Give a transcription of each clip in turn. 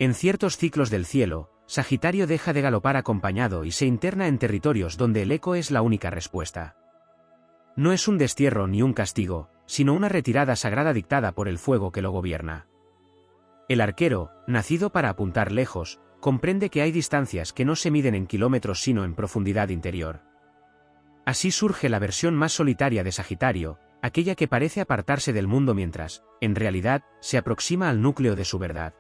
En ciertos ciclos del cielo, Sagitario deja de galopar acompañado y se interna en territorios donde el eco es la única respuesta. No es un destierro ni un castigo, sino una retirada sagrada dictada por el fuego que lo gobierna. El arquero, nacido para apuntar lejos, comprende que hay distancias que no se miden en kilómetros sino en profundidad interior. Así surge la versión más solitaria de Sagitario, aquella que parece apartarse del mundo mientras, en realidad, se aproxima al núcleo de su verdad.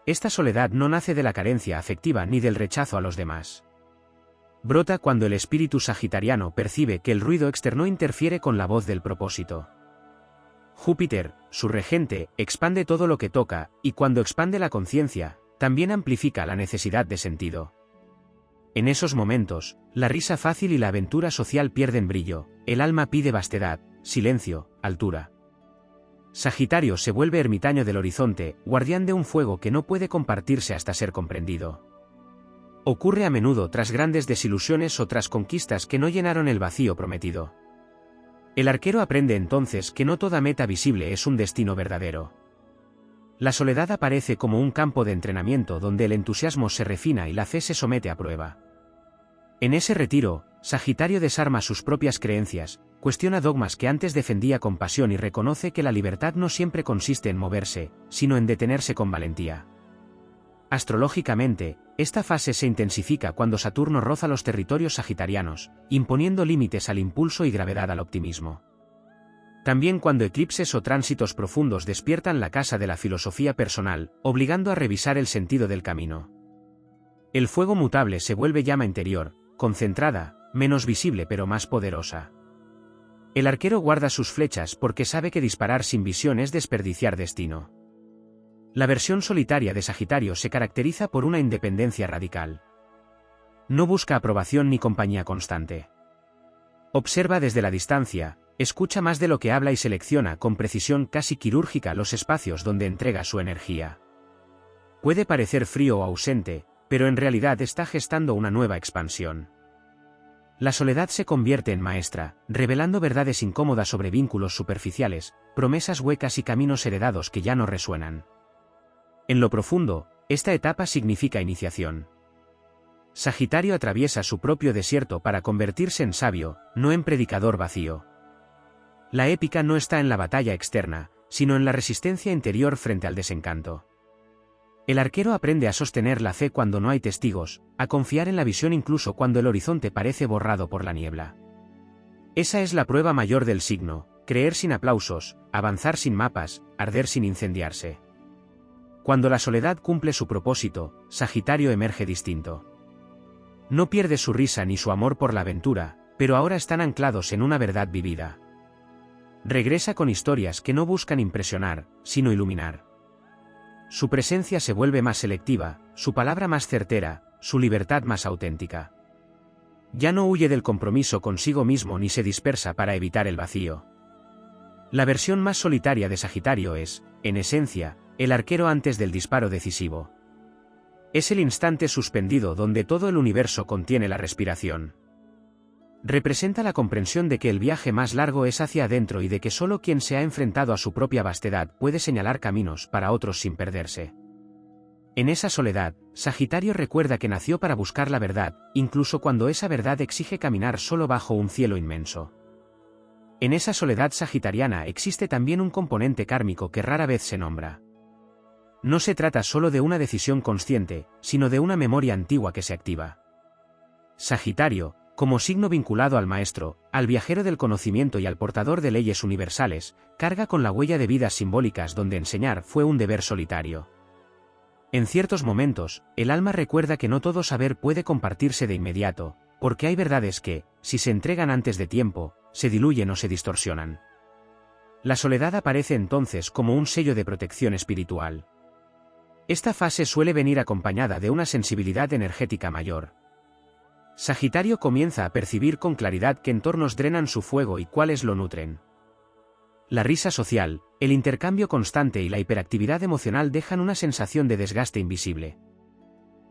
Esta soledad no nace de la carencia afectiva ni del rechazo a los demás. Brota cuando el espíritu sagitariano percibe que el ruido externo interfiere con la voz del propósito. Júpiter, su regente, expande todo lo que toca, y cuando expande la conciencia, también amplifica la necesidad de sentido. En esos momentos, la risa fácil y la aventura social pierden brillo, el alma pide vastedad, silencio, altura. Sagitario se vuelve ermitaño del horizonte, guardián de un fuego que no puede compartirse hasta ser comprendido. Ocurre a menudo tras grandes desilusiones o tras conquistas que no llenaron el vacío prometido. El arquero aprende entonces que no toda meta visible es un destino verdadero. La soledad aparece como un campo de entrenamiento donde el entusiasmo se refina y la fe se somete a prueba. En ese retiro, Sagitario desarma sus propias creencias, cuestiona dogmas que antes defendía con pasión y reconoce que la libertad no siempre consiste en moverse, sino en detenerse con valentía. Astrológicamente, esta fase se intensifica cuando Saturno roza los territorios sagitarianos, imponiendo límites al impulso y gravedad al optimismo. También cuando eclipses o tránsitos profundos despiertan la casa de la filosofía personal, obligando a revisar el sentido del camino. El fuego mutable se vuelve llama interior, concentrada, menos visible pero más poderosa. El arquero guarda sus flechas porque sabe que disparar sin visión es desperdiciar destino. La versión solitaria de Sagitario se caracteriza por una independencia radical. No busca aprobación ni compañía constante. Observa desde la distancia, escucha más de lo que habla y selecciona con precisión casi quirúrgica los espacios donde entrega su energía. Puede parecer frío o ausente, pero en realidad está gestando una nueva expansión. La soledad se convierte en maestra, revelando verdades incómodas sobre vínculos superficiales, promesas huecas y caminos heredados que ya no resuenan. En lo profundo, esta etapa significa iniciación. Sagitario atraviesa su propio desierto para convertirse en sabio, no en predicador vacío. La épica no está en la batalla externa, sino en la resistencia interior frente al desencanto. El arquero aprende a sostener la fe cuando no hay testigos, a confiar en la visión incluso cuando el horizonte parece borrado por la niebla. Esa es la prueba mayor del signo, creer sin aplausos, avanzar sin mapas, arder sin incendiarse. Cuando la soledad cumple su propósito, Sagitario emerge distinto. No pierde su risa ni su amor por la aventura, pero ahora están anclados en una verdad vivida. Regresa con historias que no buscan impresionar, sino iluminar. Su presencia se vuelve más selectiva, su palabra más certera, su libertad más auténtica. Ya no huye del compromiso consigo mismo ni se dispersa para evitar el vacío. La versión más solitaria de Sagitario es, en esencia, el arquero antes del disparo decisivo. Es el instante suspendido donde todo el universo contiene la respiración. Representa la comprensión de que el viaje más largo es hacia adentro y de que solo quien se ha enfrentado a su propia vastedad puede señalar caminos para otros sin perderse. En esa soledad, Sagitario recuerda que nació para buscar la verdad, incluso cuando esa verdad exige caminar solo bajo un cielo inmenso. En esa soledad sagitariana existe también un componente kármico que rara vez se nombra. No se trata solo de una decisión consciente, sino de una memoria antigua que se activa. Sagitario, como signo vinculado al maestro, al viajero del conocimiento y al portador de leyes universales, carga con la huella de vidas simbólicas donde enseñar fue un deber solitario. En ciertos momentos, el alma recuerda que no todo saber puede compartirse de inmediato, porque hay verdades que, si se entregan antes de tiempo, se diluyen o se distorsionan. La soledad aparece entonces como un sello de protección espiritual. Esta fase suele venir acompañada de una sensibilidad energética mayor. Sagitario comienza a percibir con claridad qué entornos drenan su fuego y cuáles lo nutren. La risa social, el intercambio constante y la hiperactividad emocional dejan una sensación de desgaste invisible.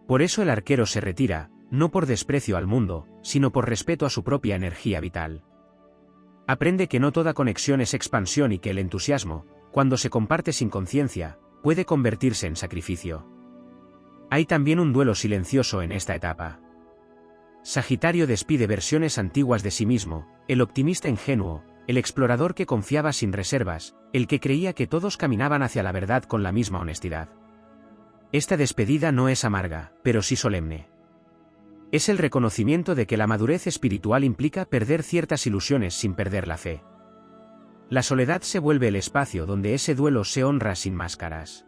Por eso el arquero se retira, no por desprecio al mundo, sino por respeto a su propia energía vital. Aprende que no toda conexión es expansión y que el entusiasmo, cuando se comparte sin conciencia, puede convertirse en sacrificio. Hay también un duelo silencioso en esta etapa. Sagitario despide versiones antiguas de sí mismo, el optimista ingenuo, el explorador que confiaba sin reservas, el que creía que todos caminaban hacia la verdad con la misma honestidad. Esta despedida no es amarga, pero sí solemne. Es el reconocimiento de que la madurez espiritual implica perder ciertas ilusiones sin perder la fe. La soledad se vuelve el espacio donde ese duelo se honra sin máscaras.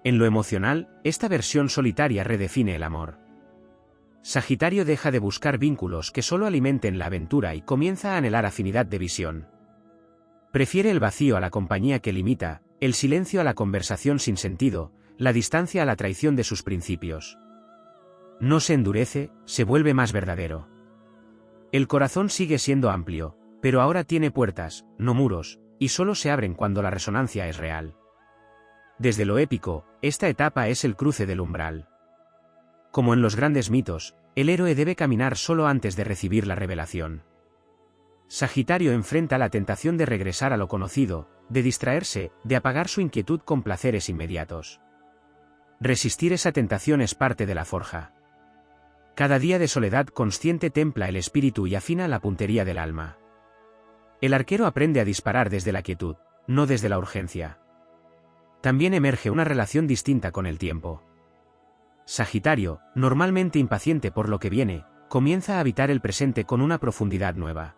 En lo emocional, esta versión solitaria redefine el amor. Sagitario deja de buscar vínculos que solo alimenten la aventura y comienza a anhelar afinidad de visión. Prefiere el vacío a la compañía que limita, el silencio a la conversación sin sentido, la distancia a la traición de sus principios. No se endurece, se vuelve más verdadero. El corazón sigue siendo amplio, pero ahora tiene puertas, no muros, y solo se abren cuando la resonancia es real. Desde lo épico, esta etapa es el cruce del umbral. Como en los grandes mitos, el héroe debe caminar solo antes de recibir la revelación. Sagitario enfrenta la tentación de regresar a lo conocido, de distraerse, de apagar su inquietud con placeres inmediatos. Resistir esa tentación es parte de la forja. Cada día de soledad consciente templa el espíritu y afina la puntería del alma. El arquero aprende a disparar desde la quietud, no desde la urgencia. También emerge una relación distinta con el tiempo. Sagitario, normalmente impaciente por lo que viene, comienza a habitar el presente con una profundidad nueva.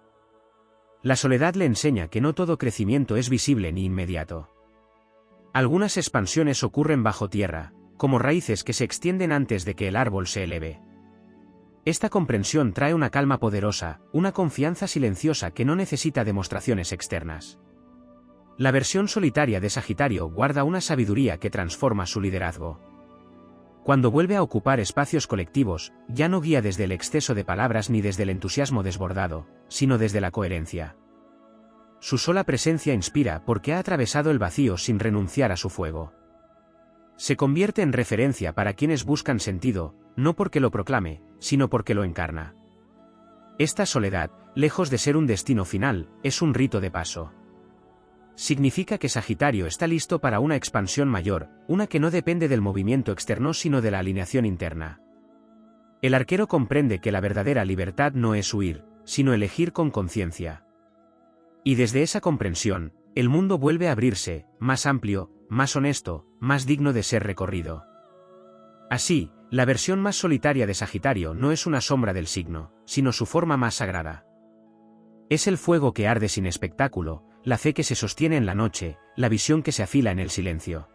La soledad le enseña que no todo crecimiento es visible ni inmediato. Algunas expansiones ocurren bajo tierra, como raíces que se extienden antes de que el árbol se eleve. Esta comprensión trae una calma poderosa, una confianza silenciosa que no necesita demostraciones externas. La versión solitaria de Sagitario guarda una sabiduría que transforma su liderazgo. Cuando vuelve a ocupar espacios colectivos, ya no guía desde el exceso de palabras ni desde el entusiasmo desbordado, sino desde la coherencia. Su sola presencia inspira porque ha atravesado el vacío sin renunciar a su fuego. Se convierte en referencia para quienes buscan sentido, no porque lo proclame, sino porque lo encarna. Esta soledad, lejos de ser un destino final, es un rito de paso. Significa que Sagitario está listo para una expansión mayor, una que no depende del movimiento externo sino de la alineación interna. El arquero comprende que la verdadera libertad no es huir, sino elegir con conciencia. Y desde esa comprensión, el mundo vuelve a abrirse, más amplio, más honesto, más digno de ser recorrido. Así, la versión más solitaria de Sagitario no es una sombra del signo, sino su forma más sagrada. Es el fuego que arde sin espectáculo, la fe que se sostiene en la noche, la visión que se afila en el silencio.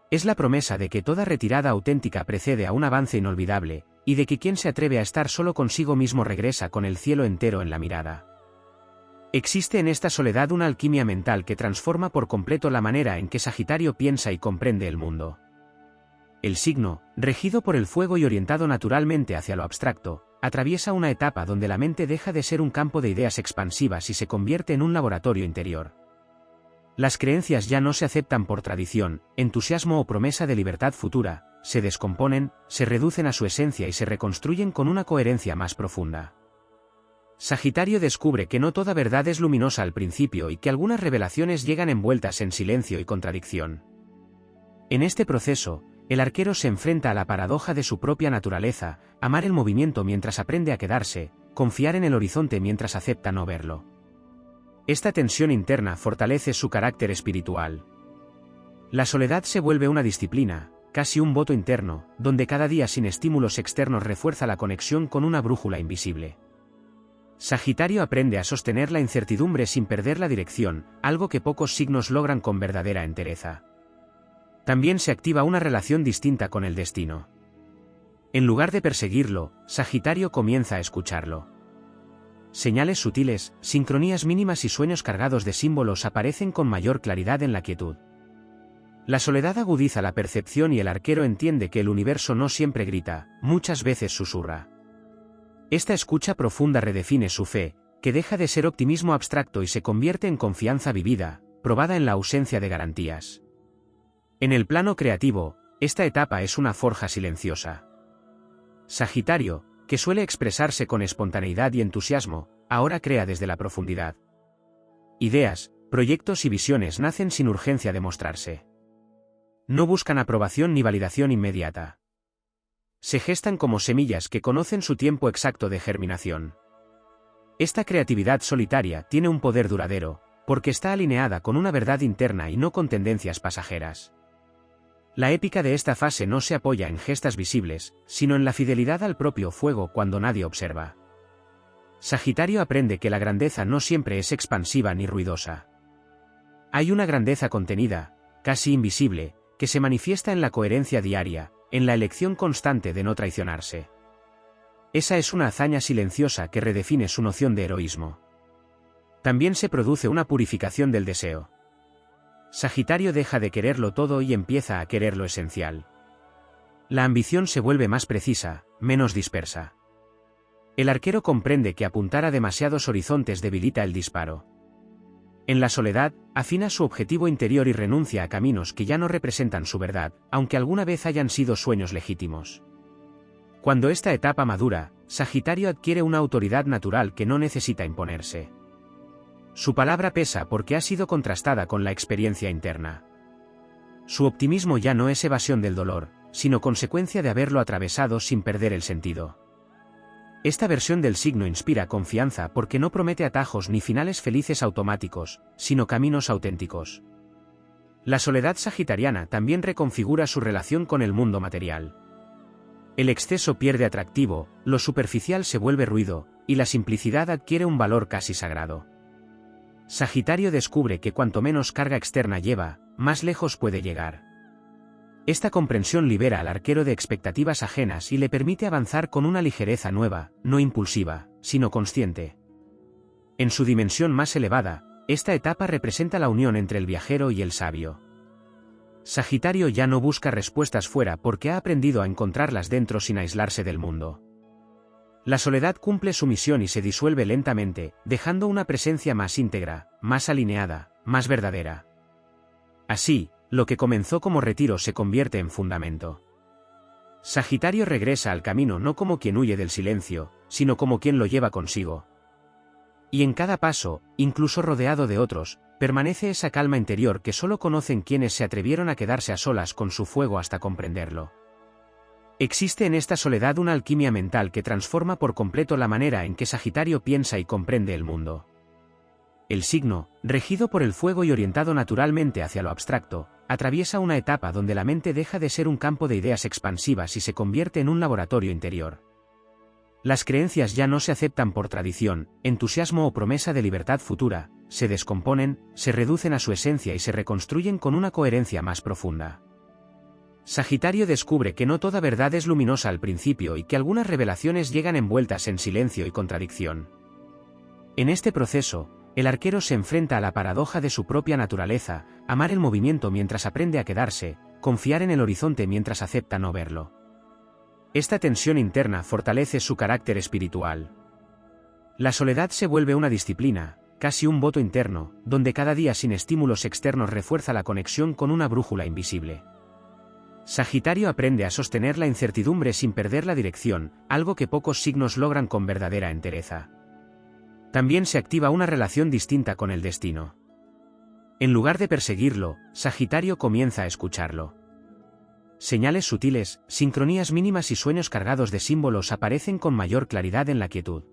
Es la promesa de que toda retirada auténtica precede a un avance inolvidable, y de que quien se atreve a estar solo consigo mismo regresa con el cielo entero en la mirada. Existe en esta soledad una alquimia mental que transforma por completo la manera en que Sagitario piensa y comprende el mundo. El signo, regido por el fuego y orientado naturalmente hacia lo abstracto, atraviesa una etapa donde la mente deja de ser un campo de ideas expansivas y se convierte en un laboratorio interior. Las creencias ya no se aceptan por tradición, entusiasmo o promesa de libertad futura, se descomponen, se reducen a su esencia y se reconstruyen con una coherencia más profunda. Sagitario descubre que no toda verdad es luminosa al principio y que algunas revelaciones llegan envueltas en silencio y contradicción. En este proceso, el arquero se enfrenta a la paradoja de su propia naturaleza, amar el movimiento mientras aprende a quedarse, confiar en el horizonte mientras acepta no verlo. Esta tensión interna fortalece su carácter espiritual. La soledad se vuelve una disciplina, casi un voto interno, donde cada día sin estímulos externos refuerza la conexión con una brújula invisible. Sagitario aprende a sostener la incertidumbre sin perder la dirección, algo que pocos signos logran con verdadera entereza. También se activa una relación distinta con el destino. En lugar de perseguirlo, Sagitario comienza a escucharlo. Señales sutiles, sincronías mínimas y sueños cargados de símbolos aparecen con mayor claridad en la quietud. La soledad agudiza la percepción y el arquero entiende que el universo no siempre grita, muchas veces susurra. Esta escucha profunda redefine su fe, que deja de ser optimismo abstracto y se convierte en confianza vivida, probada en la ausencia de garantías. En el plano creativo, esta etapa es una forja silenciosa. Sagitario, que suele expresarse con espontaneidad y entusiasmo, ahora crea desde la profundidad. Ideas, proyectos y visiones nacen sin urgencia de mostrarse. No buscan aprobación ni validación inmediata. Se gestan como semillas que conocen su tiempo exacto de germinación. Esta creatividad solitaria tiene un poder duradero, porque está alineada con una verdad interna y no con tendencias pasajeras. La épica de esta fase no se apoya en gestas visibles, sino en la fidelidad al propio fuego cuando nadie observa. Sagitario aprende que la grandeza no siempre es expansiva ni ruidosa. Hay una grandeza contenida, casi invisible, que se manifiesta en la coherencia diaria, en la elección constante de no traicionarse. Esa es una hazaña silenciosa que redefine su noción de heroísmo. También se produce una purificación del deseo. Sagitario deja de quererlo todo y empieza a querer lo esencial. La ambición se vuelve más precisa, menos dispersa. El arquero comprende que apuntar a demasiados horizontes debilita el disparo. En la soledad, afina su objetivo interior y renuncia a caminos que ya no representan su verdad, aunque alguna vez hayan sido sueños legítimos. Cuando esta etapa madura, Sagitario adquiere una autoridad natural que no necesita imponerse. Su palabra pesa porque ha sido contrastada con la experiencia interna. Su optimismo ya no es evasión del dolor, sino consecuencia de haberlo atravesado sin perder el sentido. Esta versión del signo inspira confianza porque no promete atajos ni finales felices automáticos, sino caminos auténticos. La soledad sagitariana también reconfigura su relación con el mundo material. El exceso pierde atractivo, lo superficial se vuelve ruido, y la simplicidad adquiere un valor casi sagrado. Sagitario descubre que cuanto menos carga externa lleva, más lejos puede llegar. Esta comprensión libera al arquero de expectativas ajenas y le permite avanzar con una ligereza nueva, no impulsiva, sino consciente. En su dimensión más elevada, esta etapa representa la unión entre el viajero y el sabio. Sagitario ya no busca respuestas fuera porque ha aprendido a encontrarlas dentro sin aislarse del mundo. La soledad cumple su misión y se disuelve lentamente, dejando una presencia más íntegra, más alineada, más verdadera. Así, lo que comenzó como retiro se convierte en fundamento. Sagitario regresa al camino no como quien huye del silencio, sino como quien lo lleva consigo. Y en cada paso, incluso rodeado de otros, permanece esa calma interior que solo conocen quienes se atrevieron a quedarse a solas con su fuego hasta comprenderlo. Existe en esta soledad una alquimia mental que transforma por completo la manera en que Sagitario piensa y comprende el mundo. El signo, regido por el fuego y orientado naturalmente hacia lo abstracto, atraviesa una etapa donde la mente deja de ser un campo de ideas expansivas y se convierte en un laboratorio interior. Las creencias ya no se aceptan por tradición, entusiasmo o promesa de libertad futura, se descomponen, se reducen a su esencia y se reconstruyen con una coherencia más profunda. Sagitario descubre que no toda verdad es luminosa al principio y que algunas revelaciones llegan envueltas en silencio y contradicción. En este proceso, el arquero se enfrenta a la paradoja de su propia naturaleza, amar el movimiento mientras aprende a quedarse, confiar en el horizonte mientras acepta no verlo. Esta tensión interna fortalece su carácter espiritual. La soledad se vuelve una disciplina, casi un voto interno, donde cada día sin estímulos externos refuerza la conexión con una brújula invisible. Sagitario aprende a sostener la incertidumbre sin perder la dirección, algo que pocos signos logran con verdadera entereza. También se activa una relación distinta con el destino. En lugar de perseguirlo, Sagitario comienza a escucharlo. Señales sutiles, sincronías mínimas y sueños cargados de símbolos aparecen con mayor claridad en la quietud.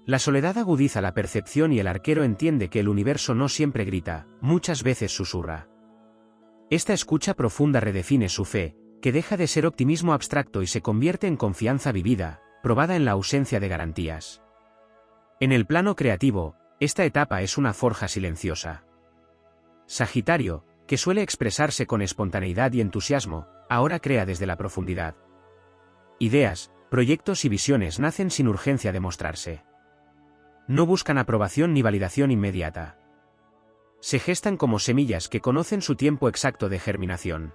La soledad agudiza la percepción y el arquero entiende que el universo no siempre grita, muchas veces susurra. Esta escucha profunda redefine su fe, que deja de ser optimismo abstracto y se convierte en confianza vivida, probada en la ausencia de garantías. En el plano creativo, esta etapa es una forja silenciosa. Sagitario, que suele expresarse con espontaneidad y entusiasmo, ahora crea desde la profundidad. Ideas, proyectos y visiones nacen sin urgencia de mostrarse. No buscan aprobación ni validación inmediata. Se gestan como semillas que conocen su tiempo exacto de germinación.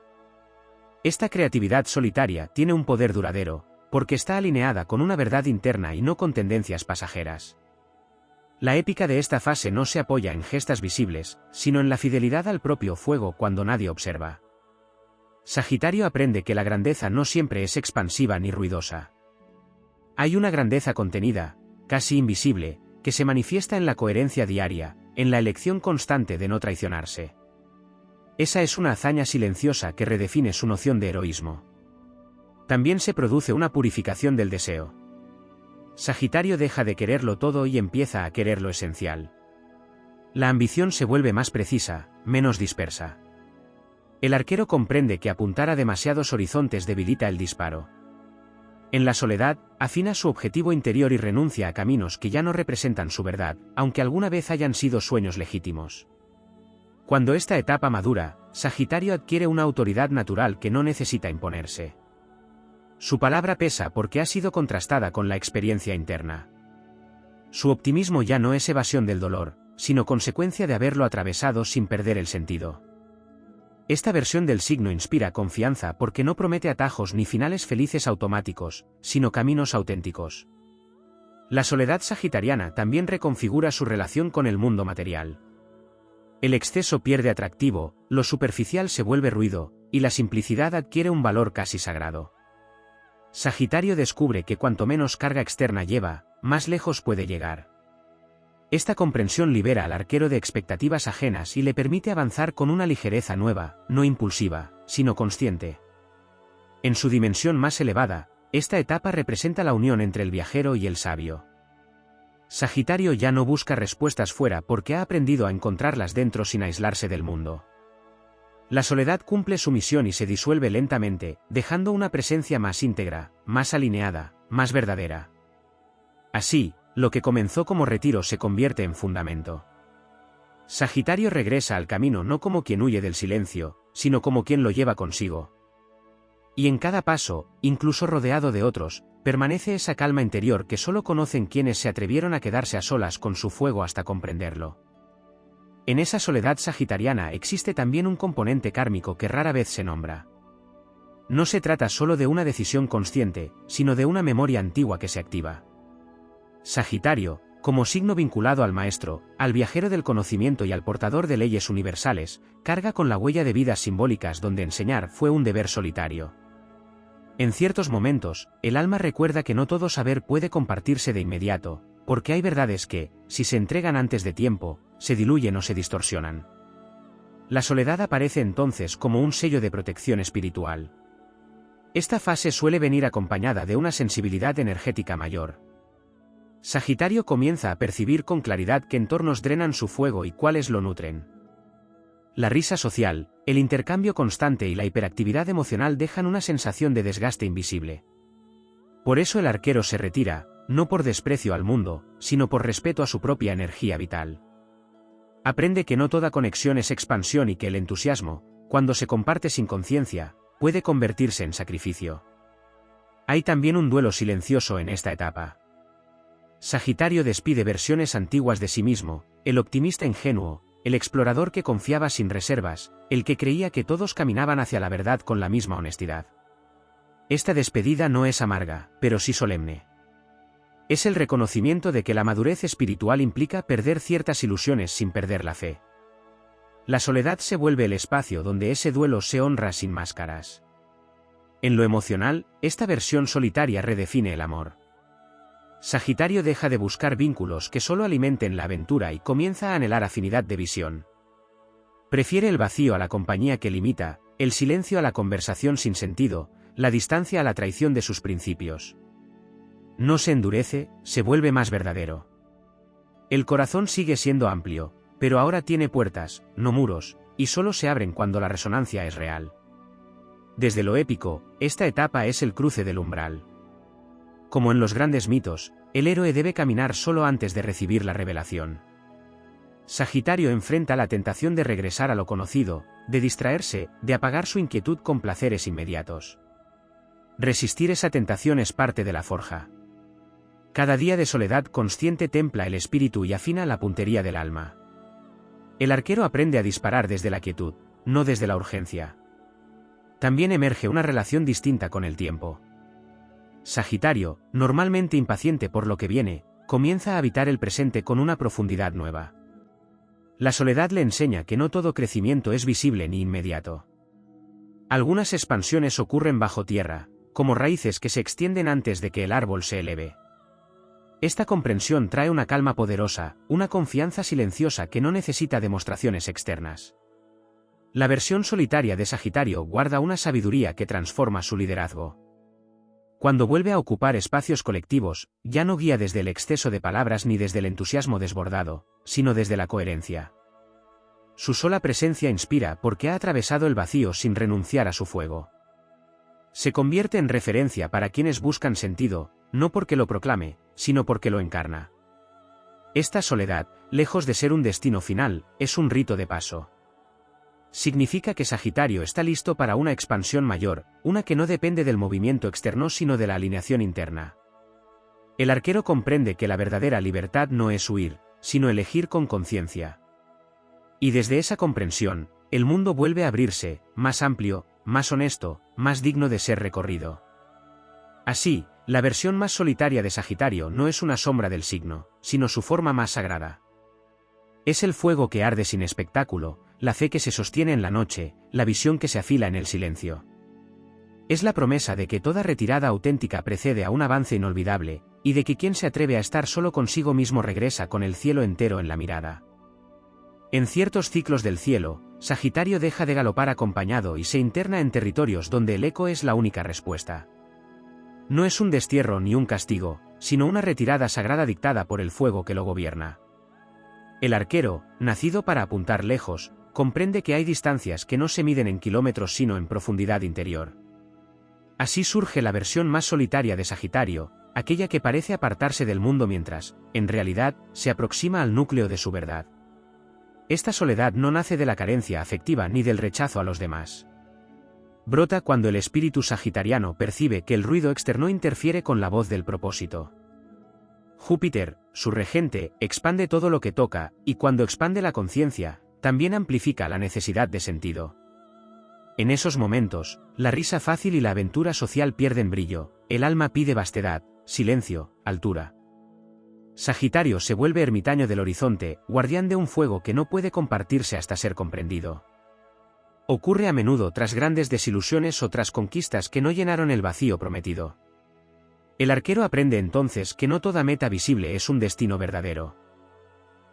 Esta creatividad solitaria tiene un poder duradero, porque está alineada con una verdad interna y no con tendencias pasajeras. La épica de esta fase no se apoya en gestas visibles, sino en la fidelidad al propio fuego cuando nadie observa. Sagitario aprende que la grandeza no siempre es expansiva ni ruidosa. Hay una grandeza contenida, casi invisible, que se manifiesta en la coherencia diaria, en la elección constante de no traicionarse. Esa es una hazaña silenciosa que redefine su noción de heroísmo. También se produce una purificación del deseo. Sagitario deja de quererlo todo y empieza a querer lo esencial. La ambición se vuelve más precisa, menos dispersa. El arquero comprende que apuntar a demasiados horizontes debilita el disparo. En la soledad, afina su objetivo interior y renuncia a caminos que ya no representan su verdad, aunque alguna vez hayan sido sueños legítimos. Cuando esta etapa madura, Sagitario adquiere una autoridad natural que no necesita imponerse. Su palabra pesa porque ha sido contrastada con la experiencia interna. Su optimismo ya no es evasión del dolor, sino consecuencia de haberlo atravesado sin perder el sentido. Esta versión del signo inspira confianza porque no promete atajos ni finales felices automáticos, sino caminos auténticos. La soledad sagitariana también reconfigura su relación con el mundo material. El exceso pierde atractivo, lo superficial se vuelve ruido, y la simplicidad adquiere un valor casi sagrado. Sagitario descubre que cuanto menos carga externa lleva, más lejos puede llegar. Esta comprensión libera al arquero de expectativas ajenas y le permite avanzar con una ligereza nueva, no impulsiva, sino consciente. En su dimensión más elevada, esta etapa representa la unión entre el viajero y el sabio. Sagitario ya no busca respuestas fuera porque ha aprendido a encontrarlas dentro sin aislarse del mundo. La soledad cumple su misión y se disuelve lentamente, dejando una presencia más íntegra, más alineada, más verdadera. Así, lo que comenzó como retiro se convierte en fundamento. Sagitario regresa al camino no como quien huye del silencio, sino como quien lo lleva consigo. Y en cada paso, incluso rodeado de otros, permanece esa calma interior que solo conocen quienes se atrevieron a quedarse a solas con su fuego hasta comprenderlo. En esa soledad sagitariana existe también un componente kármico que rara vez se nombra. No se trata solo de una decisión consciente, sino de una memoria antigua que se activa. Sagitario, como signo vinculado al maestro, al viajero del conocimiento y al portador de leyes universales, carga con la huella de vidas simbólicas donde enseñar fue un deber solitario. En ciertos momentos, el alma recuerda que no todo saber puede compartirse de inmediato, porque hay verdades que, si se entregan antes de tiempo, se diluyen o se distorsionan. La soledad aparece entonces como un sello de protección espiritual. Esta fase suele venir acompañada de una sensibilidad energética mayor. Sagitario comienza a percibir con claridad qué entornos drenan su fuego y cuáles lo nutren. La risa social, el intercambio constante y la hiperactividad emocional dejan una sensación de desgaste invisible. Por eso el arquero se retira, no por desprecio al mundo, sino por respeto a su propia energía vital. Aprende que no toda conexión es expansión y que el entusiasmo, cuando se comparte sin conciencia, puede convertirse en sacrificio. Hay también un duelo silencioso en esta etapa. Sagitario despide versiones antiguas de sí mismo, el optimista ingenuo, el explorador que confiaba sin reservas, el que creía que todos caminaban hacia la verdad con la misma honestidad. Esta despedida no es amarga, pero sí solemne. Es el reconocimiento de que la madurez espiritual implica perder ciertas ilusiones sin perder la fe. La soledad se vuelve el espacio donde ese duelo se honra sin máscaras. En lo emocional, esta versión solitaria redefine el amor. Sagitario deja de buscar vínculos que solo alimenten la aventura y comienza a anhelar afinidad de visión. Prefiere el vacío a la compañía que limita, el silencio a la conversación sin sentido, la distancia a la traición de sus principios. No se endurece, se vuelve más verdadero. El corazón sigue siendo amplio, pero ahora tiene puertas, no muros, y solo se abren cuando la resonancia es real. Desde lo épico, esta etapa es el cruce del umbral. Como en los grandes mitos, el héroe debe caminar solo antes de recibir la revelación. Sagitario enfrenta la tentación de regresar a lo conocido, de distraerse, de apagar su inquietud con placeres inmediatos. Resistir esa tentación es parte de la forja. Cada día de soledad consciente templa el espíritu y afina la puntería del alma. El arquero aprende a disparar desde la quietud, no desde la urgencia. También emerge una relación distinta con el tiempo. Sagitario, normalmente impaciente por lo que viene, comienza a habitar el presente con una profundidad nueva. La soledad le enseña que no todo crecimiento es visible ni inmediato. Algunas expansiones ocurren bajo tierra, como raíces que se extienden antes de que el árbol se eleve. Esta comprensión trae una calma poderosa, una confianza silenciosa que no necesita demostraciones externas. La versión solitaria de Sagitario guarda una sabiduría que transforma su liderazgo. Cuando vuelve a ocupar espacios colectivos, ya no guía desde el exceso de palabras ni desde el entusiasmo desbordado, sino desde la coherencia. Su sola presencia inspira porque ha atravesado el vacío sin renunciar a su fuego. Se convierte en referencia para quienes buscan sentido, no porque lo proclame, sino porque lo encarna. Esta soledad, lejos de ser un destino final, es un rito de paso. Significa que Sagitario está listo para una expansión mayor, una que no depende del movimiento externo sino de la alineación interna. El arquero comprende que la verdadera libertad no es huir, sino elegir con conciencia. Y desde esa comprensión, el mundo vuelve a abrirse, más amplio, más honesto, más digno de ser recorrido. Así, la versión más solitaria de Sagitario no es una sombra del signo, sino su forma más sagrada. Es el fuego que arde sin espectáculo, la fe que se sostiene en la noche, la visión que se afila en el silencio. Es la promesa de que toda retirada auténtica precede a un avance inolvidable, y de que quien se atreve a estar solo consigo mismo regresa con el cielo entero en la mirada. En ciertos ciclos del cielo, Sagitario deja de galopar acompañado y se interna en territorios donde el eco es la única respuesta. No es un destierro ni un castigo, sino una retirada sagrada dictada por el fuego que lo gobierna. El arquero, nacido para apuntar lejos, comprende que hay distancias que no se miden en kilómetros sino en profundidad interior. Así surge la versión más solitaria de Sagitario, aquella que parece apartarse del mundo mientras, en realidad, se aproxima al núcleo de su verdad. Esta soledad no nace de la carencia afectiva ni del rechazo a los demás. Brota cuando el espíritu sagitariano percibe que el ruido externo interfiere con la voz del propósito. Júpiter, su regente, expande todo lo que toca, y cuando expande la conciencia, también amplifica la necesidad de sentido. En esos momentos, la risa fácil y la aventura social pierden brillo, el alma pide vastedad, silencio, altura. Sagitario se vuelve ermitaño del horizonte, guardián de un fuego que no puede compartirse hasta ser comprendido. Ocurre a menudo tras grandes desilusiones o tras conquistas que no llenaron el vacío prometido. El arquero aprende entonces que no toda meta visible es un destino verdadero.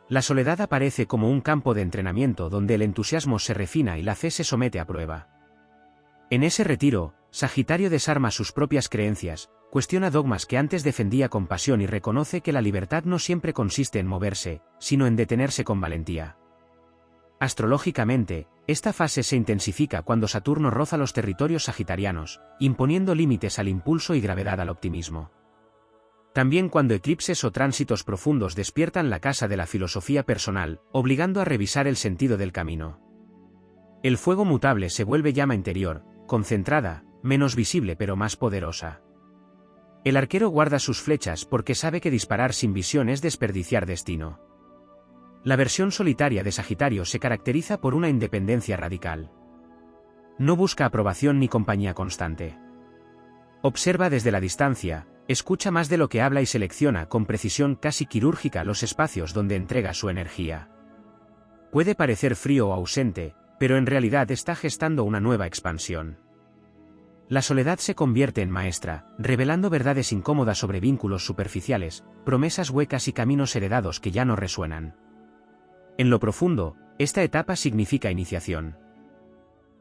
La soledad aparece como un campo de entrenamiento donde el entusiasmo se refina y la fe se somete a prueba. En ese retiro, Sagitario desarma sus propias creencias, cuestiona dogmas que antes defendía con pasión y reconoce que la libertad no siempre consiste en moverse, sino en detenerse con valentía. Astrológicamente, esta fase se intensifica cuando Saturno roza los territorios sagitarianos, imponiendo límites al impulso y gravedad al optimismo. También cuando eclipses o tránsitos profundos despiertan la casa de la filosofía personal, obligando a revisar el sentido del camino. El fuego mutable se vuelve llama interior, concentrada, menos visible pero más poderosa. El arquero guarda sus flechas porque sabe que disparar sin visión es desperdiciar destino. La versión solitaria de Sagitario se caracteriza por una independencia radical. No busca aprobación ni compañía constante. Observa desde la distancia, escucha más de lo que habla y selecciona con precisión casi quirúrgica los espacios donde entrega su energía. Puede parecer frío o ausente, pero en realidad está gestando una nueva expansión. La soledad se convierte en maestra, revelando verdades incómodas sobre vínculos superficiales, promesas huecas y caminos heredados que ya no resuenan. En lo profundo, esta etapa significa iniciación.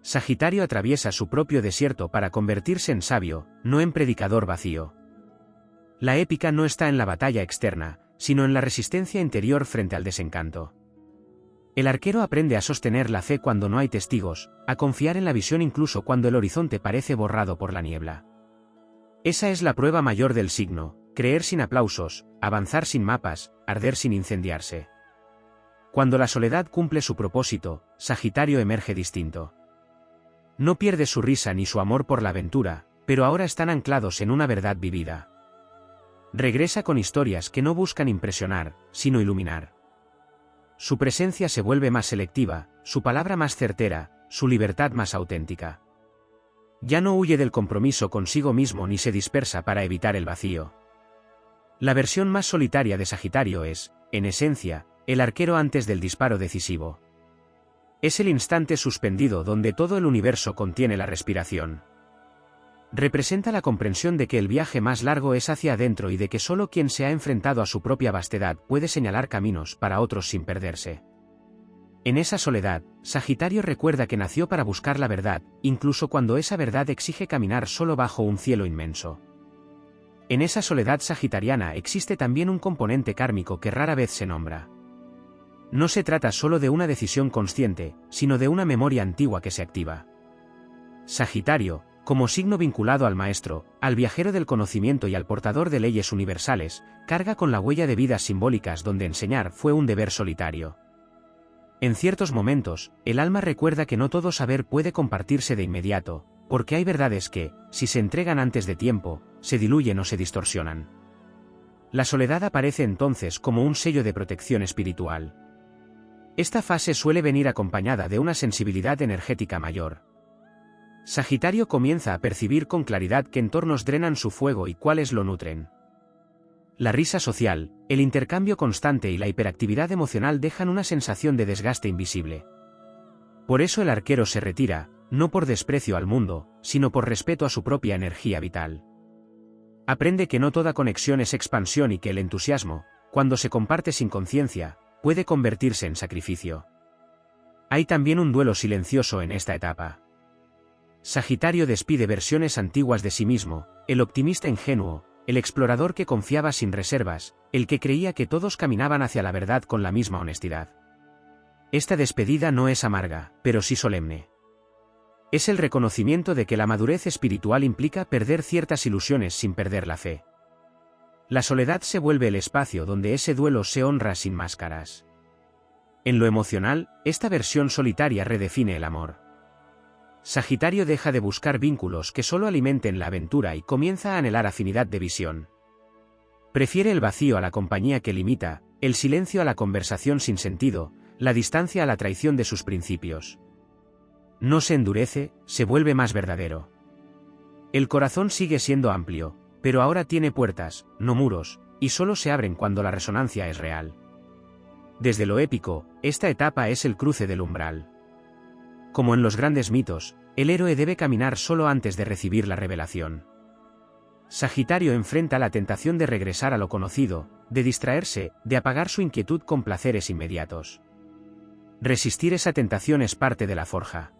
Sagitario atraviesa su propio desierto para convertirse en sabio, no en predicador vacío. La épica no está en la batalla externa, sino en la resistencia interior frente al desencanto. El arquero aprende a sostener la fe cuando no hay testigos, a confiar en la visión incluso cuando el horizonte parece borrado por la niebla. Esa es la prueba mayor del signo, creer sin aplausos, avanzar sin mapas, arder sin incendiarse. Cuando la soledad cumple su propósito, Sagitario emerge distinto. No pierde su risa ni su amor por la aventura, pero ahora están anclados en una verdad vivida. Regresa con historias que no buscan impresionar, sino iluminar. Su presencia se vuelve más selectiva, su palabra más certera, su libertad más auténtica. Ya no huye del compromiso consigo mismo ni se dispersa para evitar el vacío. La versión más solitaria de Sagitario es, en esencia, el arquero antes del disparo decisivo. Es el instante suspendido donde todo el universo contiene la respiración. Representa la comprensión de que el viaje más largo es hacia adentro y de que solo quien se ha enfrentado a su propia vastedad puede señalar caminos para otros sin perderse. En esa soledad, Sagitario recuerda que nació para buscar la verdad, incluso cuando esa verdad exige caminar solo bajo un cielo inmenso. En esa soledad sagitariana existe también un componente kármico que rara vez se nombra. No se trata solo de una decisión consciente, sino de una memoria antigua que se activa. Sagitario, como signo vinculado al maestro, al viajero del conocimiento y al portador de leyes universales, carga con la huella de vidas simbólicas donde enseñar fue un deber solitario. En ciertos momentos, el alma recuerda que no todo saber puede compartirse de inmediato, porque hay verdades que, si se entregan antes de tiempo, se diluyen o se distorsionan. La soledad aparece entonces como un sello de protección espiritual. Esta fase suele venir acompañada de una sensibilidad energética mayor. Sagitario comienza a percibir con claridad qué entornos drenan su fuego y cuáles lo nutren. La risa social, el intercambio constante y la hiperactividad emocional dejan una sensación de desgaste invisible. Por eso el arquero se retira, no por desprecio al mundo, sino por respeto a su propia energía vital. Aprende que no toda conexión es expansión y que el entusiasmo, cuando se comparte sin conciencia, puede convertirse en sacrificio. Hay también un duelo silencioso en esta etapa. Sagitario despide versiones antiguas de sí mismo, el optimista ingenuo, el explorador que confiaba sin reservas, el que creía que todos caminaban hacia la verdad con la misma honestidad. Esta despedida no es amarga, pero sí solemne. Es el reconocimiento de que la madurez espiritual implica perder ciertas ilusiones sin perder la fe. La soledad se vuelve el espacio donde ese duelo se honra sin máscaras. En lo emocional, esta versión solitaria redefine el amor. Sagitario deja de buscar vínculos que solo alimenten la aventura y comienza a anhelar afinidad de visión. Prefiere el vacío a la compañía que limita, el silencio a la conversación sin sentido, la distancia a la traición de sus principios. No se endurece, se vuelve más verdadero. El corazón sigue siendo amplio, pero ahora tiene puertas, no muros, y solo se abren cuando la resonancia es real. Desde lo épico, esta etapa es el cruce del umbral. Como en los grandes mitos, el héroe debe caminar solo antes de recibir la revelación. Sagitario enfrenta la tentación de regresar a lo conocido, de distraerse, de apagar su inquietud con placeres inmediatos. Resistir esa tentación es parte de la forja.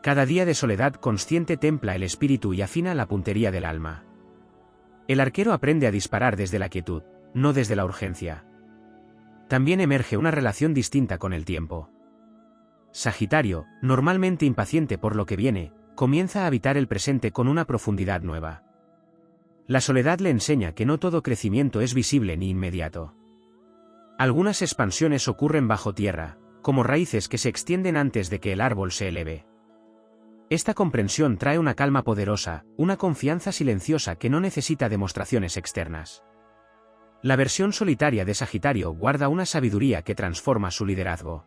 Cada día de soledad consciente templa el espíritu y afina la puntería del alma. El arquero aprende a disparar desde la quietud, no desde la urgencia. También emerge una relación distinta con el tiempo. Sagitario, normalmente impaciente por lo que viene, comienza a habitar el presente con una profundidad nueva. La soledad le enseña que no todo crecimiento es visible ni inmediato. Algunas expansiones ocurren bajo tierra, como raíces que se extienden antes de que el árbol se eleve. Esta comprensión trae una calma poderosa, una confianza silenciosa que no necesita demostraciones externas. La versión solitaria de Sagitario guarda una sabiduría que transforma su liderazgo.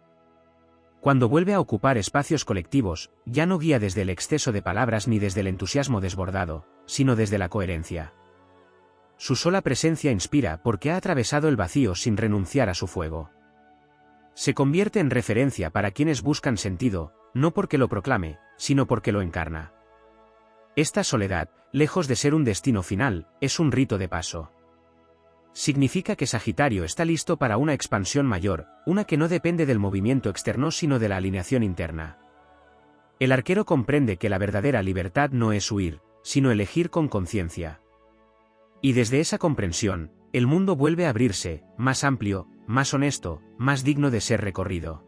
Cuando vuelve a ocupar espacios colectivos, ya no guía desde el exceso de palabras ni desde el entusiasmo desbordado, sino desde la coherencia. Su sola presencia inspira porque ha atravesado el vacío sin renunciar a su fuego. Se convierte en referencia para quienes buscan sentido, no porque lo proclame, sino porque lo encarna. Esta soledad, lejos de ser un destino final, es un rito de paso. Significa que Sagitario está listo para una expansión mayor, una que no depende del movimiento externo sino de la alineación interna. El arquero comprende que la verdadera libertad no es huir, sino elegir con conciencia. Y desde esa comprensión, el mundo vuelve a abrirse, más amplio, más honesto, más digno de ser recorrido.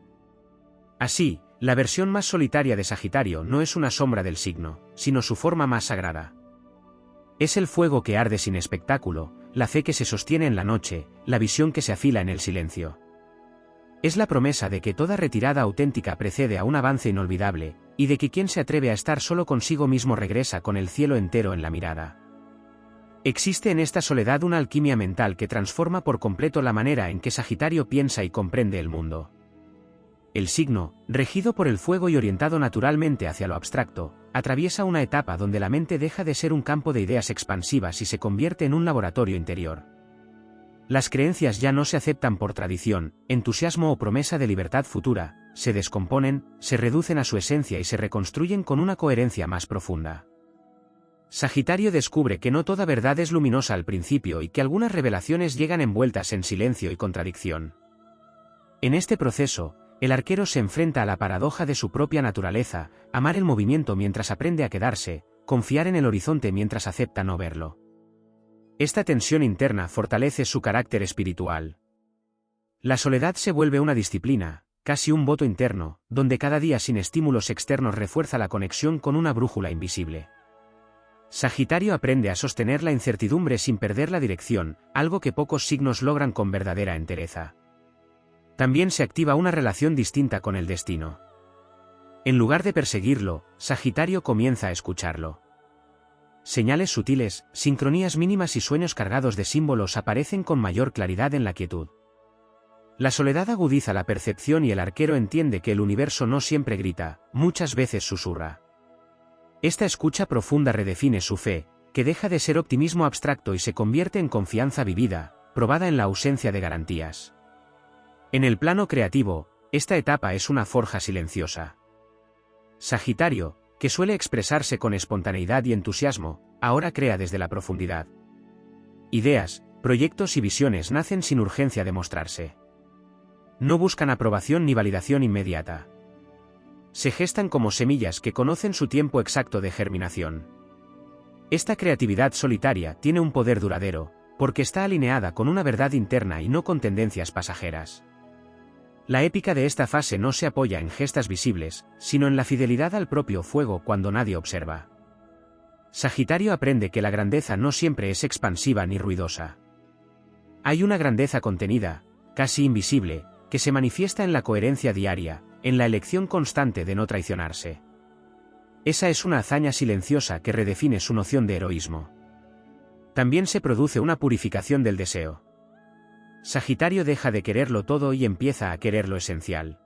Así, la versión más solitaria de Sagitario no es una sombra del signo, sino su forma más sagrada. Es el fuego que arde sin espectáculo, la fe que se sostiene en la noche, la visión que se afila en el silencio. Es la promesa de que toda retirada auténtica precede a un avance inolvidable, y de que quien se atreve a estar solo consigo mismo regresa con el cielo entero en la mirada. Existe en esta soledad una alquimia mental que transforma por completo la manera en que Sagitario piensa y comprende el mundo. El signo, regido por el fuego y orientado naturalmente hacia lo abstracto, atraviesa una etapa donde la mente deja de ser un campo de ideas expansivas y se convierte en un laboratorio interior. Las creencias ya no se aceptan por tradición, entusiasmo o promesa de libertad futura, se descomponen, se reducen a su esencia y se reconstruyen con una coherencia más profunda. Sagitario descubre que no toda verdad es luminosa al principio y que algunas revelaciones llegan envueltas en silencio y contradicción. En este proceso, el arquero se enfrenta a la paradoja de su propia naturaleza, amar el movimiento mientras aprende a quedarse, confiar en el horizonte mientras acepta no verlo. Esta tensión interna fortalece su carácter espiritual. La soledad se vuelve una disciplina, casi un voto interno, donde cada día sin estímulos externos refuerza la conexión con una brújula invisible. Sagitario aprende a sostener la incertidumbre sin perder la dirección, algo que pocos signos logran con verdadera entereza. También se activa una relación distinta con el destino. En lugar de perseguirlo, Sagitario comienza a escucharlo. Señales sutiles, sincronías mínimas y sueños cargados de símbolos aparecen con mayor claridad en la quietud. La soledad agudiza la percepción y el arquero entiende que el universo no siempre grita, muchas veces susurra. Esta escucha profunda redefine su fe, que deja de ser optimismo abstracto y se convierte en confianza vivida, probada en la ausencia de garantías. En el plano creativo, esta etapa es una forja silenciosa. Sagitario, que suele expresarse con espontaneidad y entusiasmo, ahora crea desde la profundidad. Ideas, proyectos y visiones nacen sin urgencia de mostrarse. No buscan aprobación ni validación inmediata. Se gestan como semillas que conocen su tiempo exacto de germinación. Esta creatividad solitaria tiene un poder duradero, porque está alineada con una verdad interna y no con tendencias pasajeras. La épica de esta fase no se apoya en gestas visibles, sino en la fidelidad al propio fuego cuando nadie observa. Sagitario aprende que la grandeza no siempre es expansiva ni ruidosa. Hay una grandeza contenida, casi invisible, que se manifiesta en la coherencia diaria, en la elección constante de no traicionarse. Esa es una hazaña silenciosa que redefine su noción de heroísmo. También se produce una purificación del deseo. Sagitario deja de quererlo todo y empieza a querer lo esencial.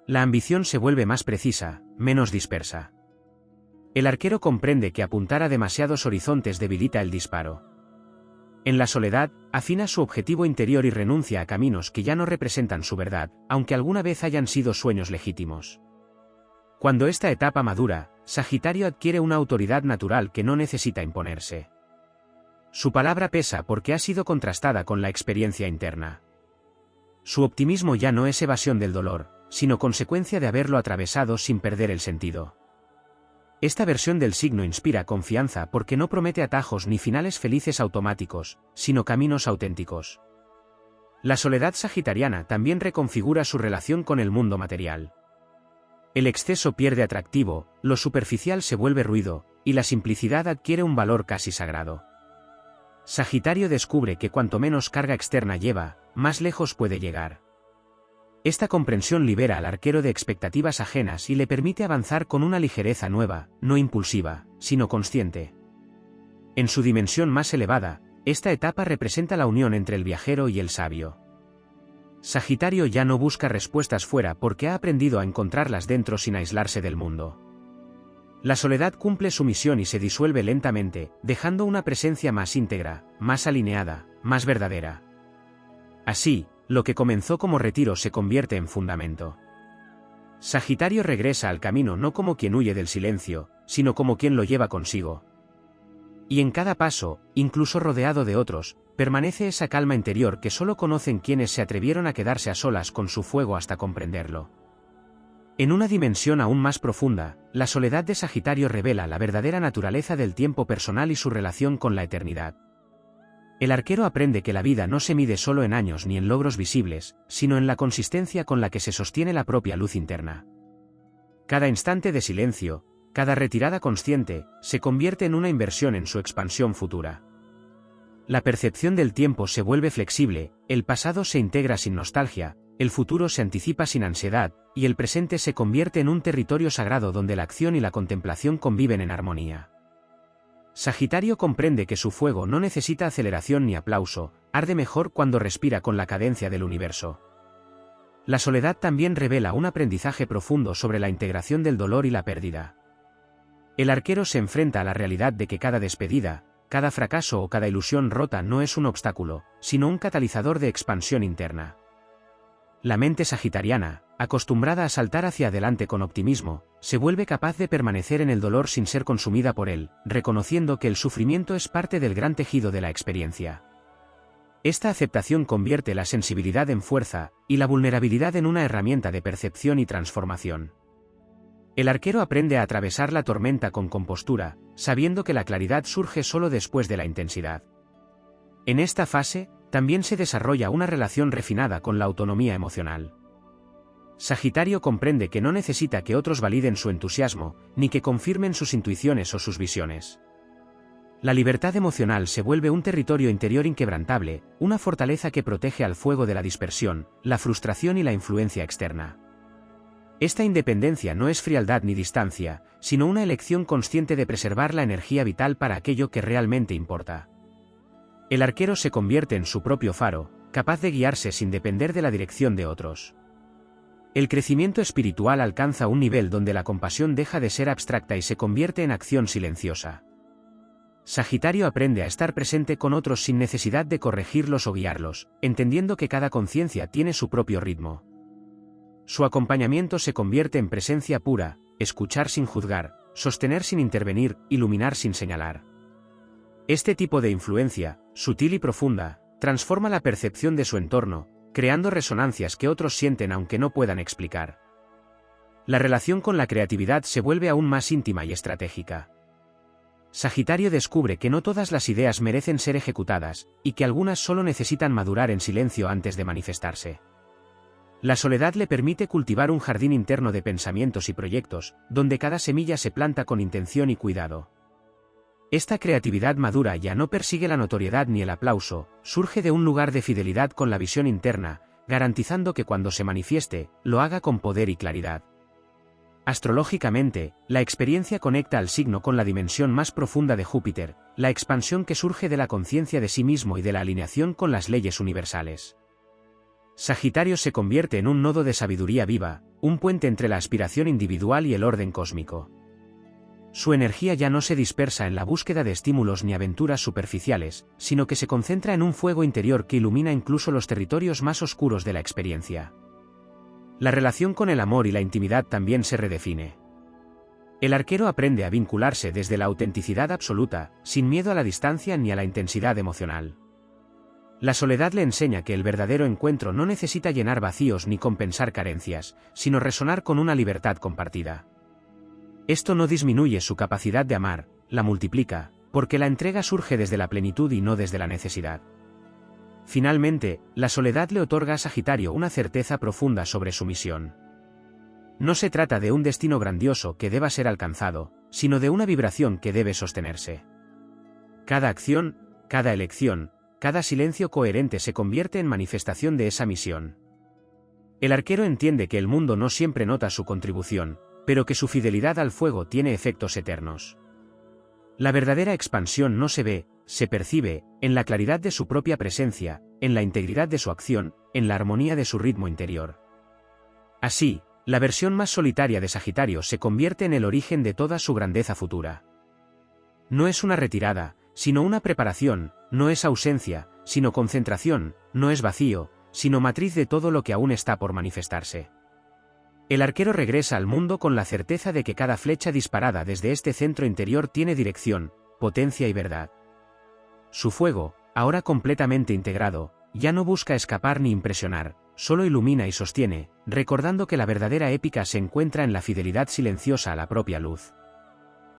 La ambición se vuelve más precisa, menos dispersa. El arquero comprende que apuntar a demasiados horizontes debilita el disparo. En la soledad, afina su objetivo interior y renuncia a caminos que ya no representan su verdad, aunque alguna vez hayan sido sueños legítimos. Cuando esta etapa madura, Sagitario adquiere una autoridad natural que no necesita imponerse. Su palabra pesa porque ha sido contrastada con la experiencia interna. Su optimismo ya no es evasión del dolor, sino consecuencia de haberlo atravesado sin perder el sentido. Esta versión del signo inspira confianza porque no promete atajos ni finales felices automáticos, sino caminos auténticos. La soledad sagitariana también reconfigura su relación con el mundo material. El exceso pierde atractivo, lo superficial se vuelve ruido, y la simplicidad adquiere un valor casi sagrado. Sagitario descubre que cuanto menos carga externa lleva, más lejos puede llegar. Esta comprensión libera al arquero de expectativas ajenas y le permite avanzar con una ligereza nueva, no impulsiva, sino consciente. En su dimensión más elevada, esta etapa representa la unión entre el viajero y el sabio. Sagitario ya no busca respuestas fuera porque ha aprendido a encontrarlas dentro sin aislarse del mundo. La soledad cumple su misión y se disuelve lentamente, dejando una presencia más íntegra, más alineada, más verdadera. Así, lo que comenzó como retiro se convierte en fundamento. Sagitario regresa al camino no como quien huye del silencio, sino como quien lo lleva consigo. Y en cada paso, incluso rodeado de otros, permanece esa calma interior que solo conocen quienes se atrevieron a quedarse a solas con su fuego hasta comprenderlo. En una dimensión aún más profunda, la soledad de Sagitario revela la verdadera naturaleza del tiempo personal y su relación con la eternidad. El arquero aprende que la vida no se mide solo en años ni en logros visibles, sino en la consistencia con la que se sostiene la propia luz interna. Cada instante de silencio, cada retirada consciente, se convierte en una inversión en su expansión futura. La percepción del tiempo se vuelve flexible, el pasado se integra sin nostalgia, el futuro se anticipa sin ansiedad, y el presente se convierte en un territorio sagrado donde la acción y la contemplación conviven en armonía. Sagitario comprende que su fuego no necesita aceleración ni aplauso, arde mejor cuando respira con la cadencia del universo. La soledad también revela un aprendizaje profundo sobre la integración del dolor y la pérdida. El arquero se enfrenta a la realidad de que cada despedida, cada fracaso o cada ilusión rota no es un obstáculo, sino un catalizador de expansión interna. La mente sagitariana, acostumbrada a saltar hacia adelante con optimismo, se vuelve capaz de permanecer en el dolor sin ser consumida por él, reconociendo que el sufrimiento es parte del gran tejido de la experiencia. Esta aceptación convierte la sensibilidad en fuerza, y la vulnerabilidad en una herramienta de percepción y transformación. El arquero aprende a atravesar la tormenta con compostura, sabiendo que la claridad surge solo después de la intensidad. En esta fase, también se desarrolla una relación refinada con la autonomía emocional. Sagitario comprende que no necesita que otros validen su entusiasmo, ni que confirmen sus intuiciones o sus visiones. La libertad emocional se vuelve un territorio interior inquebrantable, una fortaleza que protege al fuego de la dispersión, la frustración y la influencia externa. Esta independencia no es frialdad ni distancia, sino una elección consciente de preservar la energía vital para aquello que realmente importa. El arquero se convierte en su propio faro, capaz de guiarse sin depender de la dirección de otros. El crecimiento espiritual alcanza un nivel donde la compasión deja de ser abstracta y se convierte en acción silenciosa. Sagitario aprende a estar presente con otros sin necesidad de corregirlos o guiarlos, entendiendo que cada conciencia tiene su propio ritmo. Su acompañamiento se convierte en presencia pura, escuchar sin juzgar, sostener sin intervenir, iluminar sin señalar. Este tipo de influencia, sutil y profunda, transforma la percepción de su entorno, creando resonancias que otros sienten aunque no puedan explicar. La relación con la creatividad se vuelve aún más íntima y estratégica. Sagitario descubre que no todas las ideas merecen ser ejecutadas, y que algunas solo necesitan madurar en silencio antes de manifestarse. La soledad le permite cultivar un jardín interno de pensamientos y proyectos, donde cada semilla se planta con intención y cuidado. Esta creatividad madura ya no persigue la notoriedad ni el aplauso, surge de un lugar de fidelidad con la visión interna, garantizando que cuando se manifieste, lo haga con poder y claridad. Astrológicamente, la experiencia conecta al signo con la dimensión más profunda de Júpiter, la expansión que surge de la conciencia de sí mismo y de la alineación con las leyes universales. Sagitario se convierte en un nodo de sabiduría viva, un puente entre la aspiración individual y el orden cósmico. Su energía ya no se dispersa en la búsqueda de estímulos ni aventuras superficiales, sino que se concentra en un fuego interior que ilumina incluso los territorios más oscuros de la experiencia. La relación con el amor y la intimidad también se redefine. El arquero aprende a vincularse desde la autenticidad absoluta, sin miedo a la distancia ni a la intensidad emocional. La soledad le enseña que el verdadero encuentro no necesita llenar vacíos ni compensar carencias, sino resonar con una libertad compartida. Esto no disminuye su capacidad de amar, la multiplica, porque la entrega surge desde la plenitud y no desde la necesidad. Finalmente, la soledad le otorga a Sagitario una certeza profunda sobre su misión. No se trata de un destino grandioso que deba ser alcanzado, sino de una vibración que debe sostenerse. Cada acción, cada elección, cada silencio coherente se convierte en manifestación de esa misión. El arquero entiende que el mundo no siempre nota su contribución, pero que su fidelidad al fuego tiene efectos eternos. La verdadera expansión no se ve, se percibe, en la claridad de su propia presencia, en la integridad de su acción, en la armonía de su ritmo interior. Así, la versión más solitaria de Sagitario se convierte en el origen de toda su grandeza futura. No es una retirada, sino una preparación, no es ausencia, sino concentración, no es vacío, sino matriz de todo lo que aún está por manifestarse. El arquero regresa al mundo con la certeza de que cada flecha disparada desde este centro interior tiene dirección, potencia y verdad. Su fuego, ahora completamente integrado, ya no busca escapar ni impresionar, solo ilumina y sostiene, recordando que la verdadera épica se encuentra en la fidelidad silenciosa a la propia luz.